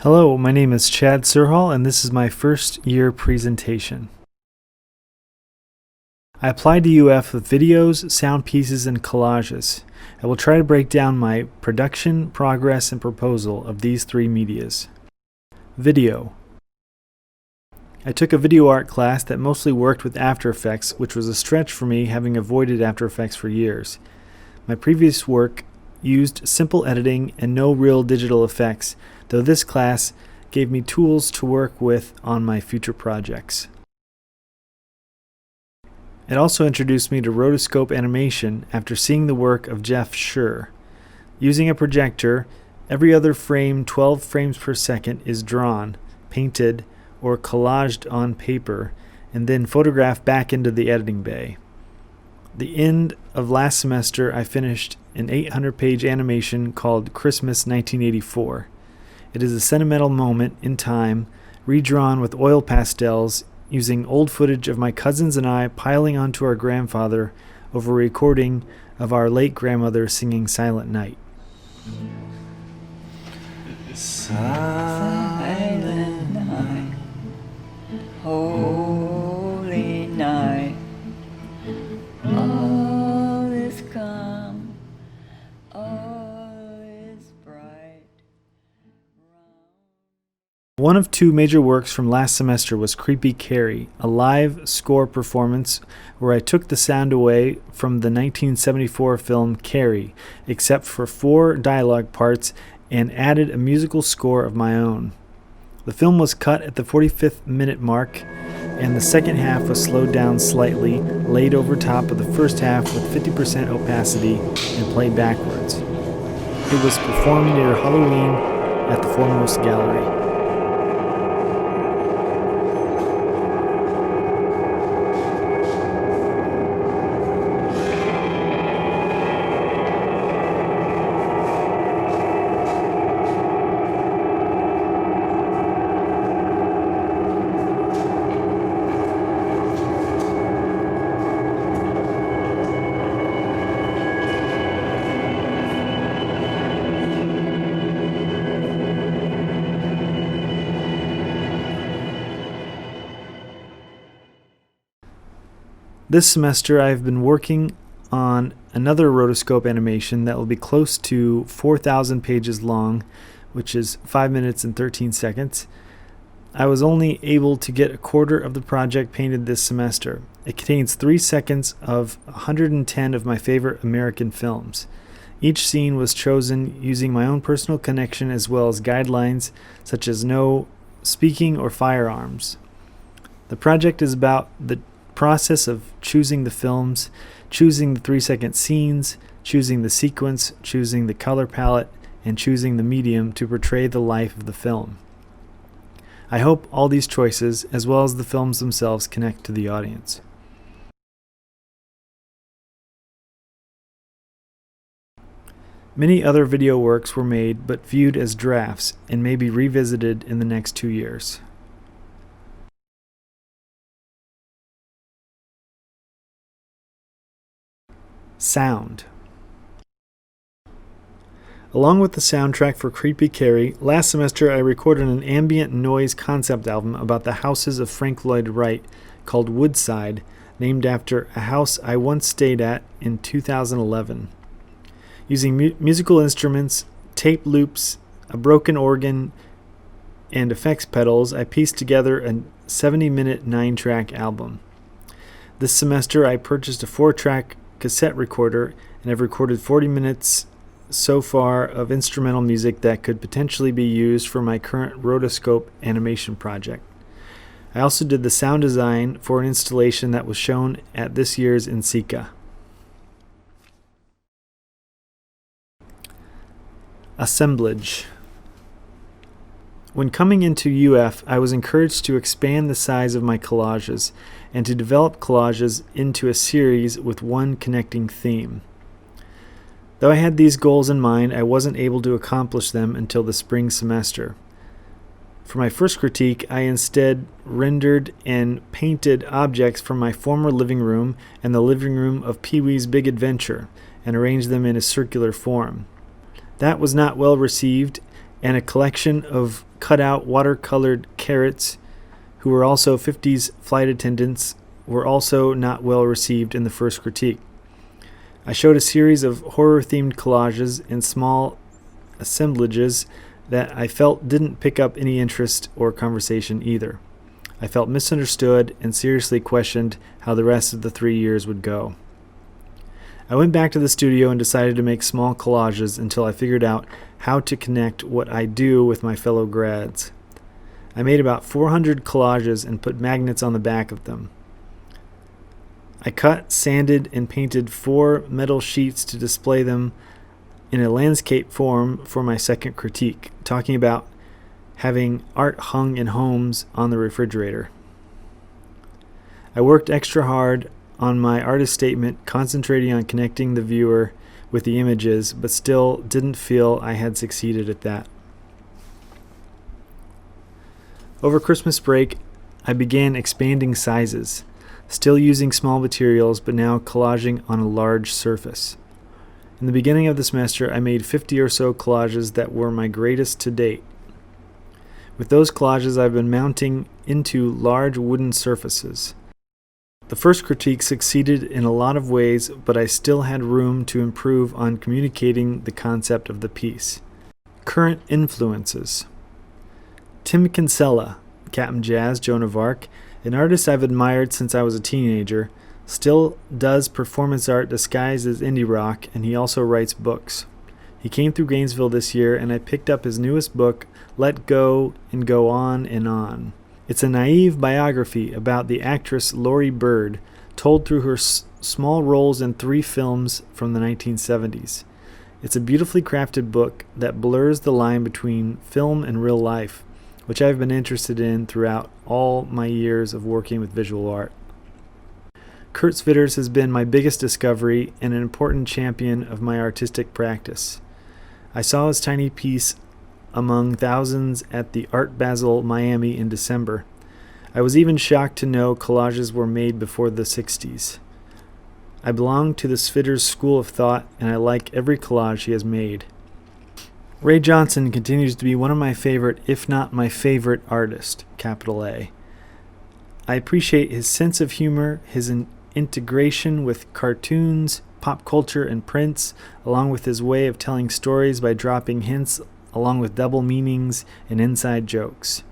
Hello, my name is Chad Surhall, and this is my first year presentation. I applied to UF with videos, sound pieces, and collages. I will try to break down my production, progress, and proposal of these three medias. Video. I took a video art class that mostly worked with After Effects, which was a stretch for me, having avoided After Effects for years. My previous work used simple editing and no real digital effects, though this class gave me tools to work with on my future projects. It also introduced me to rotoscope animation after seeing the work of Jeff Schur. Using a projector, every other frame 12 frames per second is drawn, painted, or collaged on paper, and then photographed back into the editing bay. The end of last semester, I finished an 800-page animation called Christmas 1984. It is a sentimental moment in time, redrawn with oil pastels, using old footage of my cousins and I piling onto our grandfather over a recording of our late grandmother singing Silent Night. Silent night, holy night, all is calm, all is bright. One of two major works from last semester was Creepy Carrie, a live score performance where I took the sound away from the 1974 film Carrie, except for 4 dialogue parts, and added a musical score of my own. The film was cut at the 45th minute mark, and the second half was slowed down slightly, laid over top of the first half with 50% opacity, and played backwards. It was performed near Halloween at the Foremost Gallery. This semester I have been working on another rotoscope animation that will be close to 4,000 pages long, which is 5 minutes and 13 seconds. I was only able to get a quarter of the project painted this semester. It contains 3 seconds of 110 of my favorite American films. Each scene was chosen using my own personal connection as well as guidelines such as no speaking or firearms. The project is about the process of choosing the films, choosing the 3-second scenes, choosing the sequence, choosing the color palette, and choosing the medium to portray the life of the film. I hope all these choices, as well as the films themselves, connect to the audience. Many other video works were made but viewed as drafts and may be revisited in the next 2 years. Sound. Along with the soundtrack for Creepy Carrie, last semester I recorded an ambient noise concept album about the houses of Frank Lloyd Wright called Woodside, named after a house I once stayed at in 2011. Using musical instruments, tape loops, a broken organ, and effects pedals, I pieced together a 70-minute 9-track album. This semester I purchased a 4-track cassette recorder and have recorded 40 minutes so far of instrumental music that could potentially be used for my current rotoscope animation project. I also did the sound design for an installation that was shown at this year's NCECA. Assemblage. When coming into UF, I was encouraged to expand the size of my collages and to develop collages into a series with one connecting theme. Though I had these goals in mind, I wasn't able to accomplish them until the spring semester. For my first critique, I instead rendered and painted objects from my former living room and the living room of Pee-wee's Big Adventure and arranged them in a circular form. That was not well received, and a collection of cut-out watercolored carrots, who were also 50s flight attendants, were also not well received in the first critique. I showed a series of horror-themed collages and small assemblages that I felt didn't pick up any interest or conversation either. I felt misunderstood and seriously questioned how the rest of the 3 years would go. I went back to the studio and decided to make small collages until I figured out how to connect what I do with my fellow grads. I made about 400 collages and put magnets on the back of them. I cut, sanded, and painted 4 metal sheets to display them in a landscape form for my second critique, talking about having art hung in homes on the refrigerator. I worked extra hard on my artist statement, concentrating on connecting the viewer with the images, but still didn't feel I had succeeded at that. Over Christmas break, I began expanding sizes, still using small materials, but now collaging on a large surface. In the beginning of the semester, I made 50 or so collages that were my greatest to date. With those collages, I've been mounting into large wooden surfaces. The first critique succeeded in a lot of ways, but I still had room to improve on communicating the concept of the piece. Current influences. Tim Kinsella, Captain Jazz, Joan of Arc, an artist I've admired since I was a teenager, still does performance art disguised as indie rock, and he also writes books. He came through Gainesville this year, and I picked up his newest book, Let Go and Go On and On. It's a naive biography about the actress Laurie Bird, told through her small roles in 3 films from the 1970s. It's a beautifully crafted book that blurs the line between film and real life, which I've been interested in throughout all my years of working with visual art. Kurt Svitters has been my biggest discovery and an important champion of my artistic practice. I saw his tiny piece among thousands at the Art Basel Miami in December. I was even shocked to know collages were made before the 60s. I belong to the Svitters school of thought, and I like every collage he has made. Ray Johnson continues to be one of my favorite, if not my favorite artist, capital A. I appreciate his sense of humor, his integration with cartoons, pop culture, and prints, along with his way of telling stories by dropping hints along with double meanings and inside jokes.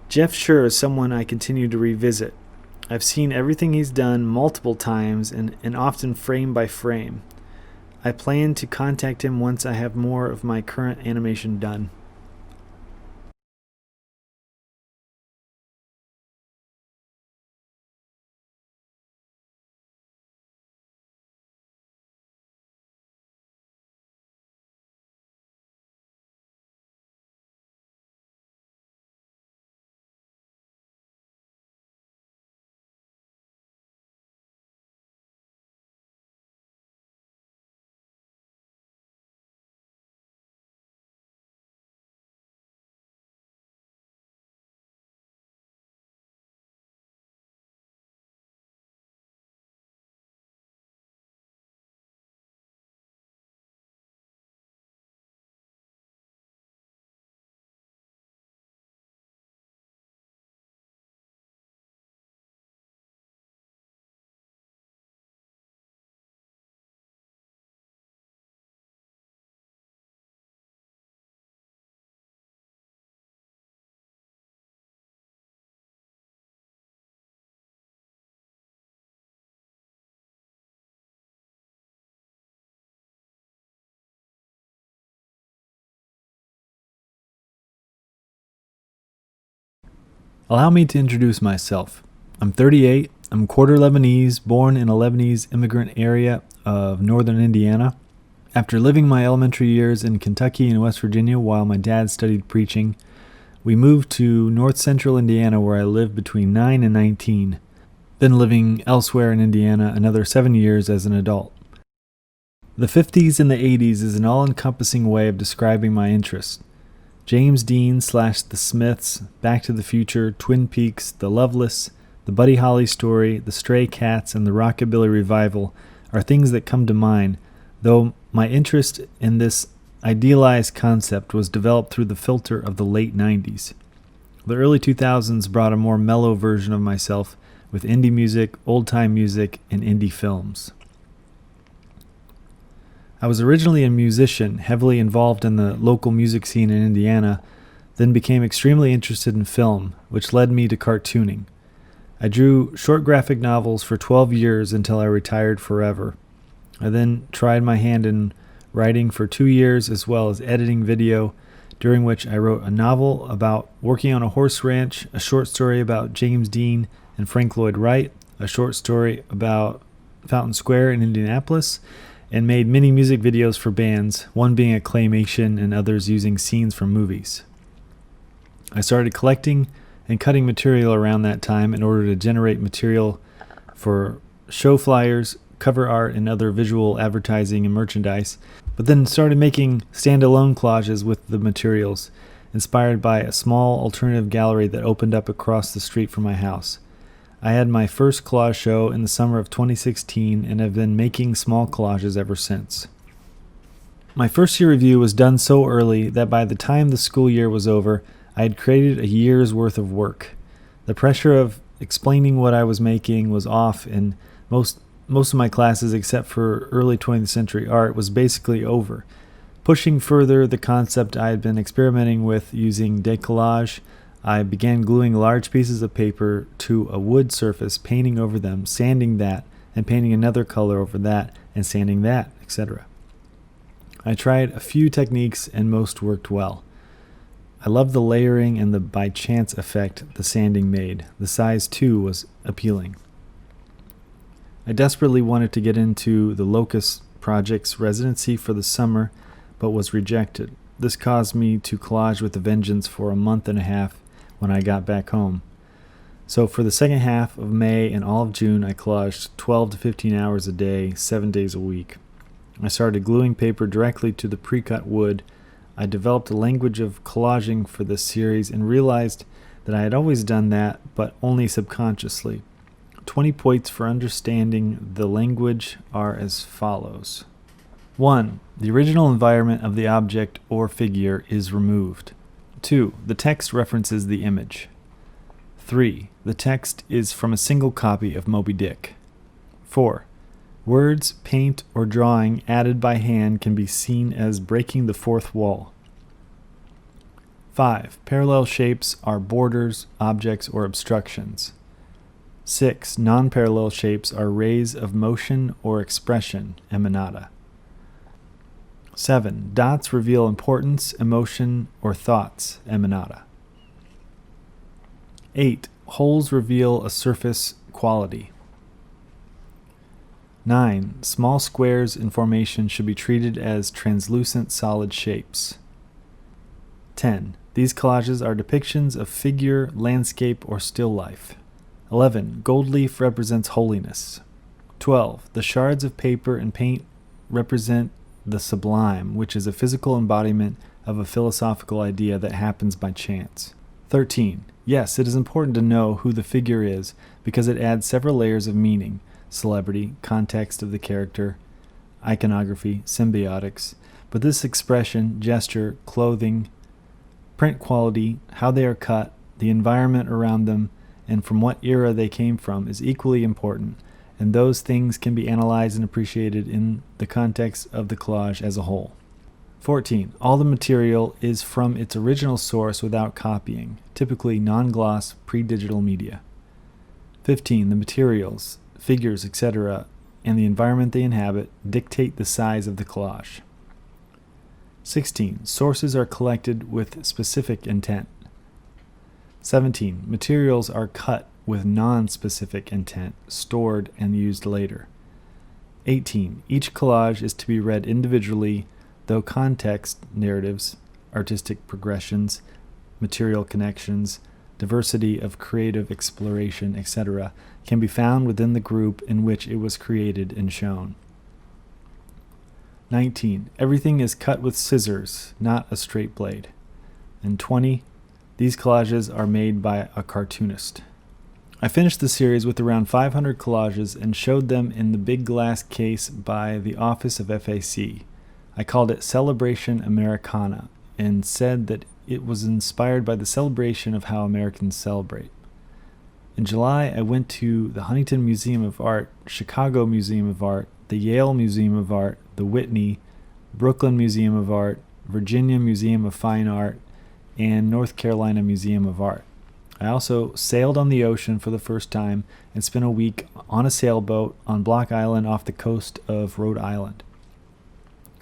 Jeff Scher is someone I continue to revisit. I've seen everything he's done multiple times and often frame by frame. I plan to contact him once I have more of my current animation done. Allow me to introduce myself. I'm 38. I'm quarter Lebanese, born in a Lebanese immigrant area of northern Indiana. After living my elementary years in Kentucky and West Virginia while my dad studied preaching, we moved to north central Indiana where I lived between 9 and 19, then living elsewhere in Indiana another 7 years as an adult. The 50s and the 80s is an all-encompassing way of describing my interests. James Dean / The Smiths, Back to the Future, Twin Peaks, The Loveless, The Buddy Holly Story, The Stray Cats, and the Rockabilly Revival are things that come to mind, though my interest in this idealized concept was developed through the filter of the late 90s. The early 2000s brought a more mellow version of myself with indie music, old-time music, and indie films. I was originally a musician, heavily involved in the local music scene in Indiana, then became extremely interested in film, which led me to cartooning. I drew short graphic novels for 12 years until I retired forever. I then tried my hand in writing for 2 years as well as editing video, during which I wrote a novel about working on a horse ranch, a short story about James Dean and Frank Lloyd Wright, a short story about Fountain Square in Indianapolis, and made many music videos for bands, one being a claymation and others using scenes from movies. I started collecting and cutting material around that time in order to generate material for show flyers, cover art, and other visual advertising and merchandise, but then started making standalone collages with the materials, inspired by a small alternative gallery that opened up across the street from my house. I had my first collage show in the summer of 2016 and have been making small collages ever since. My first year review was done so early that by the time the school year was over, I had created a year's worth of work. The pressure of explaining what I was making was off, and most of my classes, except for early 20th century art, was basically over. Pushing further the concept I had been experimenting with using decollage, I began gluing large pieces of paper to a wood surface, painting over them, sanding that, and painting another color over that, and sanding that, etc. I tried a few techniques and most worked well. I loved the layering and the by chance effect the sanding made. The size, too, was appealing. I desperately wanted to get into the Locust Project's residency for the summer, but was rejected. This caused me to collage with a vengeance for a month and a half when I got back home. So for the second half of May and all of June, I collaged 12 to 15 hours a day, 7 days a week. I started gluing paper directly to the pre-cut wood. I developed a language of collaging for this series and realized that I had always done that, but only subconsciously. 20 points for understanding the language are as follows. 1. The original environment of the object or figure is removed. 2. The text references the image. 3. The text is from a single copy of Moby Dick. 4. Words, paint, or drawing added by hand can be seen as breaking the fourth wall. 5. Parallel shapes are borders, objects, or obstructions. 6. Non-parallel shapes are rays of motion or expression, emanata. 7. Dots reveal importance, emotion, or thoughts, emanata. 8. Holes reveal a surface quality. 9. Small squares in formation should be treated as translucent solid shapes. 10. These collages are depictions of figure, landscape, or still life. 11. Gold leaf represents holiness. 12. The shards of paper and paint represent the sublime, which is a physical embodiment of a philosophical idea that happens by chance. 13. Yes, it is important to know who the figure is because it adds several layers of meaning: celebrity, context of the character, iconography, symbiotics. But this expression, gesture, clothing, print quality, how they are cut, the environment around them, and from what era they came from is equally important, and those things can be analyzed and appreciated in the context of the collage as a whole. 14. All the material is from its original source without copying, typically non-gloss, pre-digital media. 15. The materials, figures, etc., and the environment they inhabit dictate the size of the collage. 16. Sources are collected with specific intent. 17. Materials are cut with non-specific intent, stored and used later. 18. Each collage is to be read individually, though context, narratives, artistic progressions, material connections, diversity of creative exploration, etc., can be found within the group in which it was created and shown. 19. Everything is cut with scissors, not a straight blade. And 20. These collages are made by a cartoonist. I finished the series with around 500 collages and showed them in the big glass case by the office of FAC. I called it Celebration Americana and said that it was inspired by the celebration of how Americans celebrate. In July, I went to the Huntington Museum of Art, Chicago Museum of Art, the Yale Museum of Art, the Whitney, Brooklyn Museum of Art, Virginia Museum of Fine Art, and North Carolina Museum of Art. I also sailed on the ocean for the first time and spent a week on a sailboat on Block Island off the coast of Rhode Island.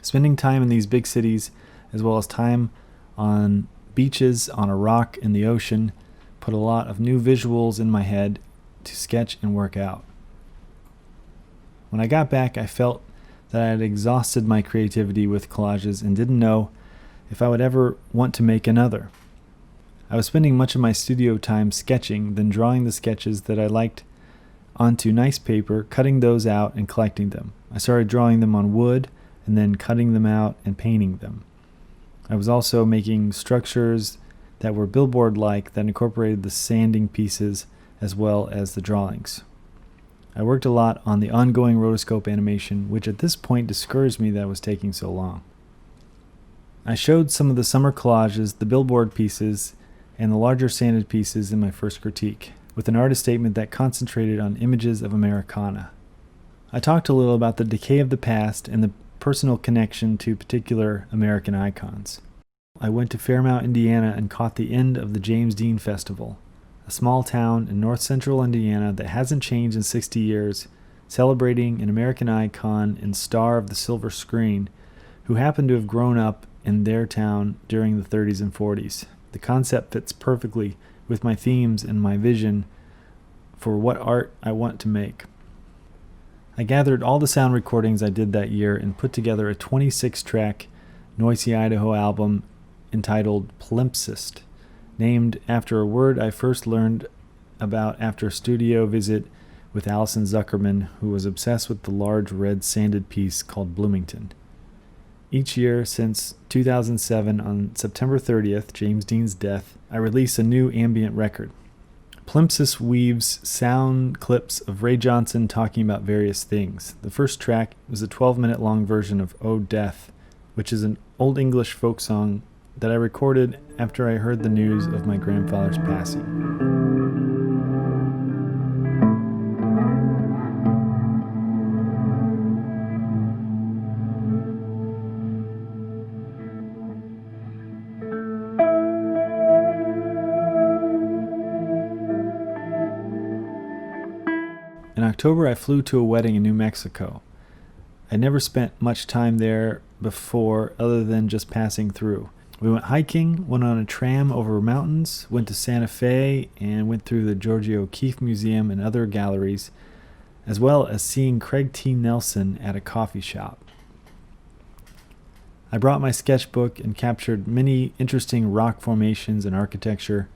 Spending time in these big cities, as well as time on beaches, on a rock in the ocean, put a lot of new visuals in my head to sketch and work out. When I got back, I felt that I had exhausted my creativity with collages and didn't know if I would ever want to make another. I was spending much of my studio time sketching, then drawing the sketches that I liked onto nice paper, cutting those out and collecting them. I started drawing them on wood and then cutting them out and painting them. I was also making structures that were billboard-like that incorporated the sanding pieces as well as the drawings. I worked a lot on the ongoing rotoscope animation, which at this point discouraged me that it was taking so long. I showed some of the summer collages, the billboard pieces, and the larger sanded pieces in my first critique, with an artist statement that concentrated on images of Americana. I talked a little about the decay of the past and the personal connection to particular American icons. I went to Fairmount, Indiana and caught the end of the James Dean Festival, a small town in north central Indiana that hasn't changed in 60 years, celebrating an American icon and star of the silver screen who happened to have grown up in their town during the 30s and 40s. The concept fits perfectly with my themes and my vision for what art I want to make. I gathered all the sound recordings I did that year and put together a 26-track Noisy Idaho album entitled Palimpsest, named after a word I first learned about after a studio visit with Allison Zuckerman, who was obsessed with the large red sanded piece called Bloomington. Each year since 2007, on September 30th, James Dean's death, I release a new ambient record. Palimpsest weaves sound clips of Ray Johnson talking about various things. The first track was a 12-minute long version of "Oh Death," which is an Old English folk song that I recorded after I heard the news of my grandfather's passing. In October, I flew to a wedding in New Mexico. I never spent much time there before other than just passing through. We went hiking, went on a tram over mountains, went to Santa Fe, and went through the Georgia O'Keeffe Museum and other galleries, as well as seeing Craig T. Nelson at a coffee shop. I brought my sketchbook and captured many interesting rock formations and architecture,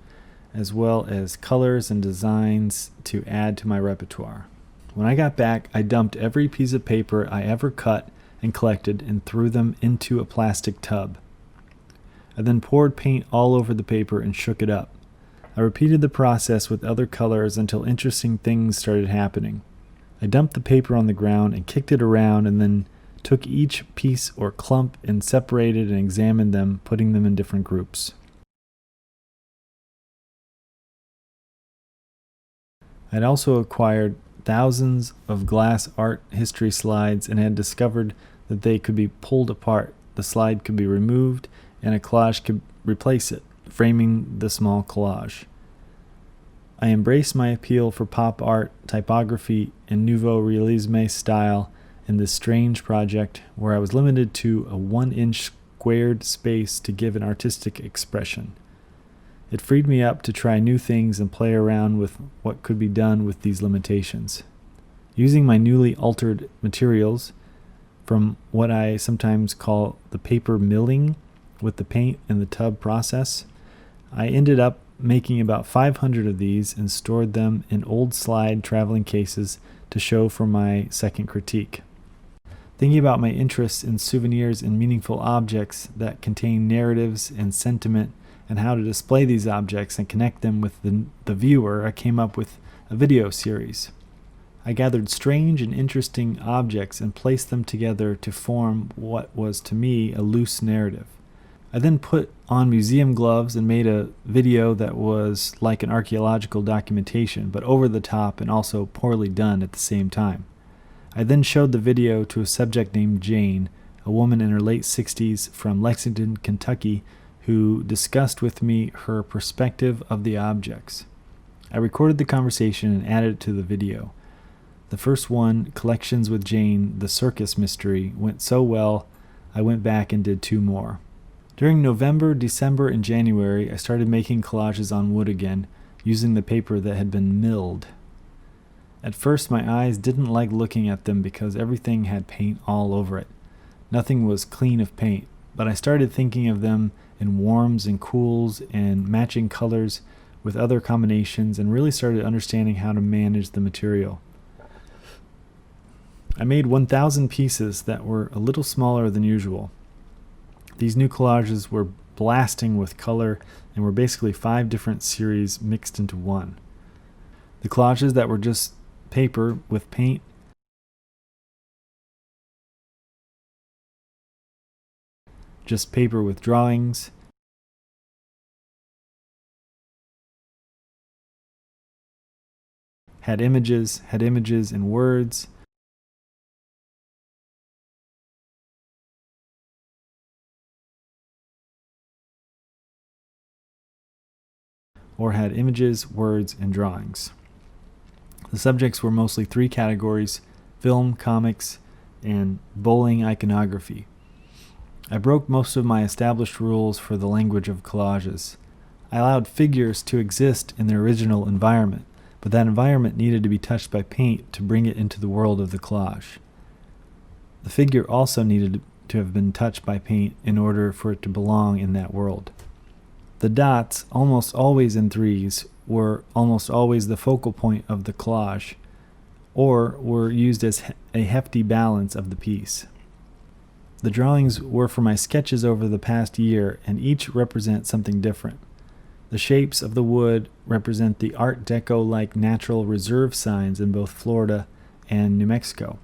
as well as colors and designs to add to my repertoire. When I got back, I dumped every piece of paper I ever cut and collected and threw them into a plastic tub. I then poured paint all over the paper and shook it up. I repeated the process with other colors until interesting things started happening. I dumped the paper on the ground and kicked it around, and then took each piece or clump and separated and examined them, putting them in different groups. I'd also acquired thousands of glass art history slides and had discovered that they could be pulled apart. The slide could be removed and a collage could replace it, framing the small collage. I embraced my appeal for pop art, typography, and nouveau realisme style in this strange project where I was limited to a 1-inch squared space to give an artistic expression. It freed me up to try new things and play around with what could be done with these limitations. Using my newly altered materials from what I sometimes call the paper milling with the paint and the tub process, I ended up making about 500 of these and stored them in old slide traveling cases to show for my second critique. Thinking about my interest in souvenirs and meaningful objects that contain narratives and sentiment and how to display these objects and connect them with the viewer, I came up with a video series. I gathered strange and interesting objects and placed them together to form what was to me a loose narrative. I then put on museum gloves and made a video that was like an archaeological documentation, but over the top and also poorly done at the same time. I then showed the video to a subject named Jane, a woman in her late 60s from Lexington, Kentucky, who discussed with me her perspective of the objects. I recorded the conversation and added it to the video. The first one, Collections with Jane, the Circus Mystery, went so well, I went back and did 2 more. During November, December, and January, I started making collages on wood again, using the paper that had been milled. At first, my eyes didn't like looking at them because everything had paint all over it. Nothing was clean of paint, but I started thinking of them in warms and cools and matching colors with other combinations and really started understanding how to manage the material. I made 1,000 pieces that were a little smaller than usual. These new collages were blasting with color and were basically 5 different series mixed into one. The collages that were just paper with paint just paper with drawings, had images and words, or had images, words, and drawings. The subjects were mostly 3 categories: film, comics, and bowling iconography. I broke most of my established rules for the language of collages. I allowed figures to exist in their original environment, but that environment needed to be touched by paint to bring it into the world of the collage. The figure also needed to have been touched by paint in order for it to belong in that world. The dots, almost always in 3s, were almost always the focal point of the collage, or were used as a hefty balance of the piece. The drawings were for my sketches over the past year, and each represent something different. The shapes of the wood represent the Art Deco-like natural reserve signs in both Florida and New Mexico.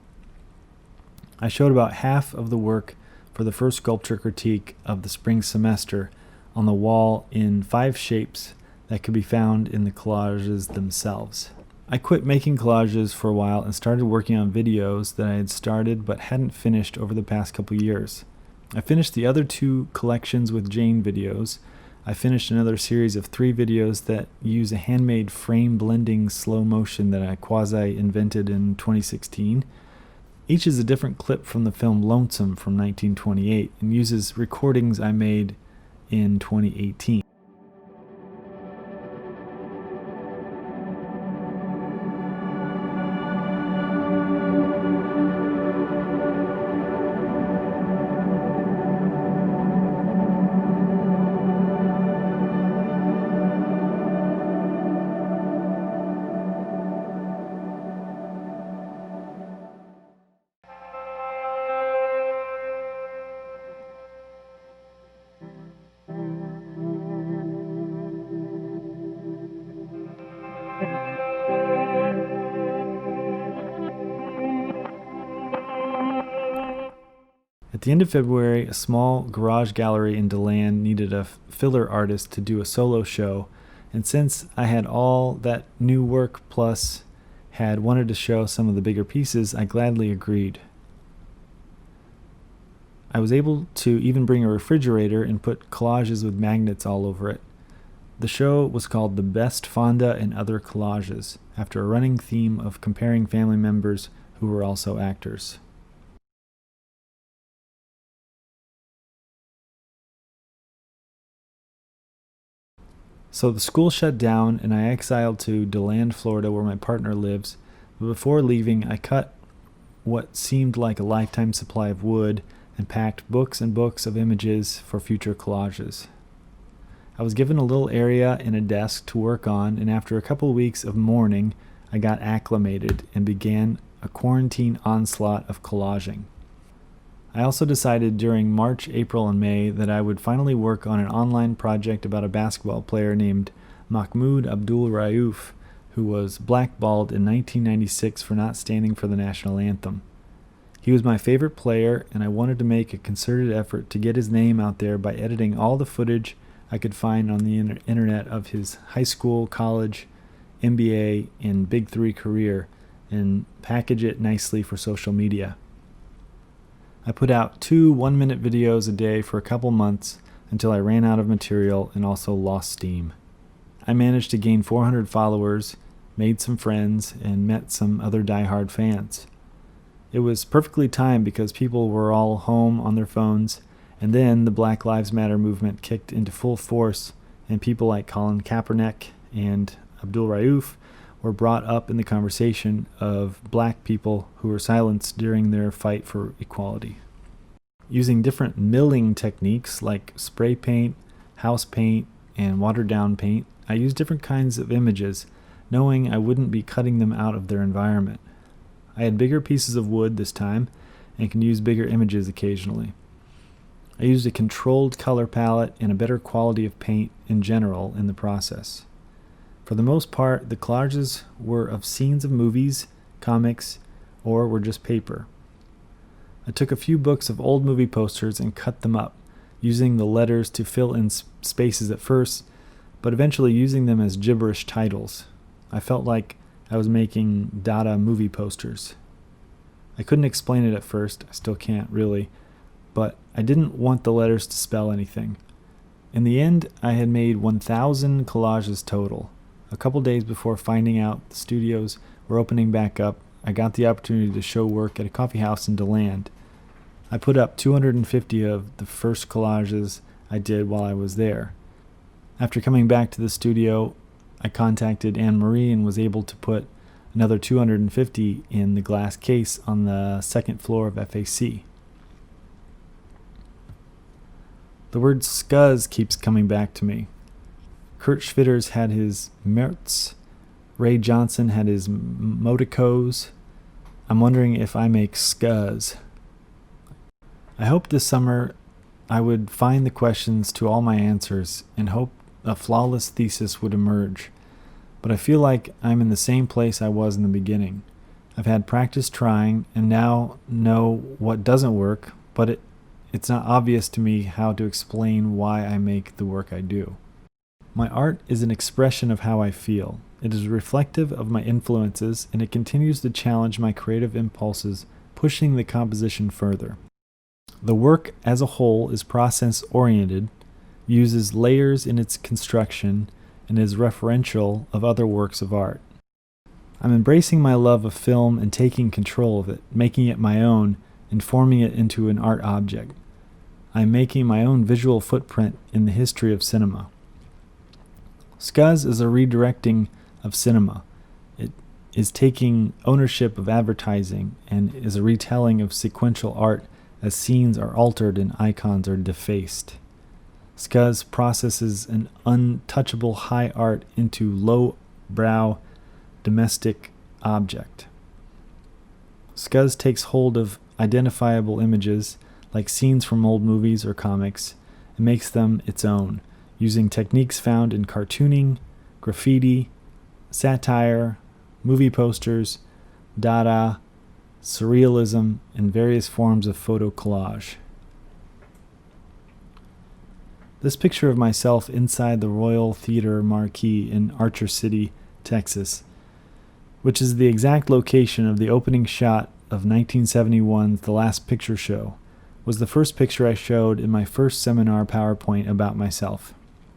I showed about half of the work for the first sculpture critique of the spring semester on the wall in 5 shapes that could be found in the collages themselves. I quit making collages for a while and started working on videos that I had started but hadn't finished over the past couple years. I finished the other 2 Collections with Jane videos. I finished another series of 3 videos that use a handmade frame blending slow motion that I quasi-invented in 2016. Each is a different clip from the film Lonesome from 1928 and uses recordings I made in 2018. At the end of February, a small garage gallery in DeLand needed a filler artist to do a solo show, and since I had all that new work plus had wanted to show some of the bigger pieces, I gladly agreed. I was able to even bring a refrigerator and put collages with magnets all over it. The show was called The Best Fonda and Other Collages, after a running theme of comparing family members who were also actors. So the school shut down and I exiled to DeLand, Florida, where my partner lives. But before leaving, I cut what seemed like a lifetime supply of wood and packed books and books of images for future collages. I was given a little area and a desk to work on, and after a couple of weeks of mourning, I got acclimated and began a quarantine onslaught of collaging. I also decided during March, April, and May that I would finally work on an online project about a basketball player named Mahmoud Abdul Rauf, who was blackballed in 1996 for not standing for the national anthem. He was my favorite player, and I wanted to make a concerted effort to get his name out there by editing all the footage I could find on the internet of his high school, college, NBA, and Big Three career and package it nicely for social media. I put out 2 one-minute videos a day for a couple months until I ran out of material and also lost steam. I managed to gain 400 followers, made some friends, and met some other diehard fans. It was perfectly timed because people were all home on their phones, and then the Black Lives Matter movement kicked into full force, and people like Colin Kaepernick and Abdul Rauf were brought up in the conversation of black people who were silenced during their fight for equality. Using different milling techniques like spray paint, house paint, and watered down paint, I used different kinds of images, knowing I wouldn't be cutting them out of their environment. I had bigger pieces of wood this time and can use bigger images occasionally. I used a controlled color palette and a better quality of paint in general in the process. For the most part, the collages were of scenes of movies, comics, or were just paper. I took a few books of old movie posters and cut them up, using the letters to fill in spaces at first, but eventually using them as gibberish titles. I felt like I was making Dada movie posters. I couldn't explain it at first, I still can't really, but I didn't want the letters to spell anything. In the end, I had made 1,000 collages total. A couple days before finding out the studios were opening back up, I got the opportunity to show work at a coffee house in DeLand. I put up 250 of the first collages I did while I was there. After coming back to the studio, I contacted Anne-Marie and was able to put another 250 in the glass case on the second floor of FAC. The word scuzz keeps coming back to me. Kurt Schwitters had his Mertz. Ray Johnson had his Modicos. I'm wondering if I make scuzz. I hoped this summer I would find the questions to all my answers and hope a flawless thesis would emerge. But I feel like I'm in the same place I was in the beginning. I've had practice trying and now know what doesn't work, but it's not obvious to me how to explain why I make the work I do. My art is an expression of how I feel. It is reflective of my influences, and it continues to challenge my creative impulses, pushing the composition further. The work as a whole is process-oriented, uses layers in its construction, and is referential of other works of art. I'm embracing my love of film and taking control of it, making it my own, and forming it into an art object. I'm making my own visual footprint in the history of cinema. Scuzz is a redirecting of cinema. It is taking ownership of advertising and is a retelling of sequential art as scenes are altered and icons are defaced. Scuzz processes an untouchable high art into low-brow domestic object. Scuzz takes hold of identifiable images like scenes from old movies or comics and makes them its own, using techniques found in cartooning, graffiti, satire, movie posters, Dada, surrealism, and various forms of photo collage. This picture of myself inside the Royal Theater marquee in Archer City, Texas, which is the exact location of the opening shot of 1971's The Last Picture Show, was the first picture I showed in my first seminar PowerPoint about myself.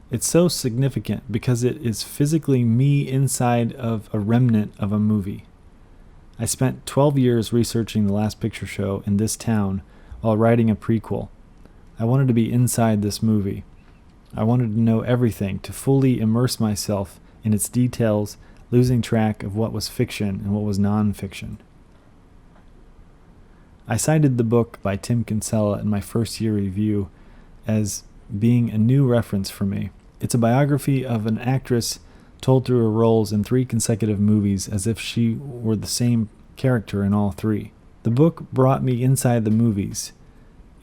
It's so significant because it is physically me inside of a remnant of a movie. I spent 12 years researching The Last Picture Show in this town while writing a prequel. I wanted to be inside this movie. I wanted to know everything, to fully immerse myself in its details, losing track of what was fiction and what was non-fiction. I cited the book by Tim Kinsella in my first year review as being a new reference for me. It's a biography of an actress told through her roles in 3 consecutive movies as if she were the same character in all 3. The book brought me inside the movies,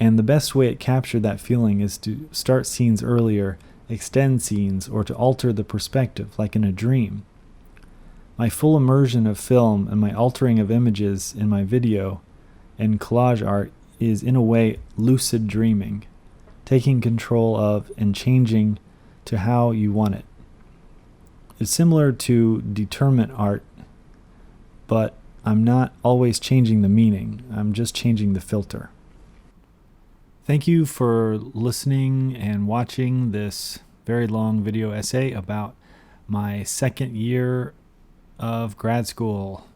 and the best way it captured that feeling is to start scenes earlier, extend scenes, or to alter the perspective, like in a dream. My full immersion of film and my altering of images in my video and collage art is in a way lucid dreaming, taking control of and changing to how you want it. It's similar to determent art, but I'm not always changing the meaning. I'm just changing the filter. Thank you for listening and watching this very long video essay about my second year of grad school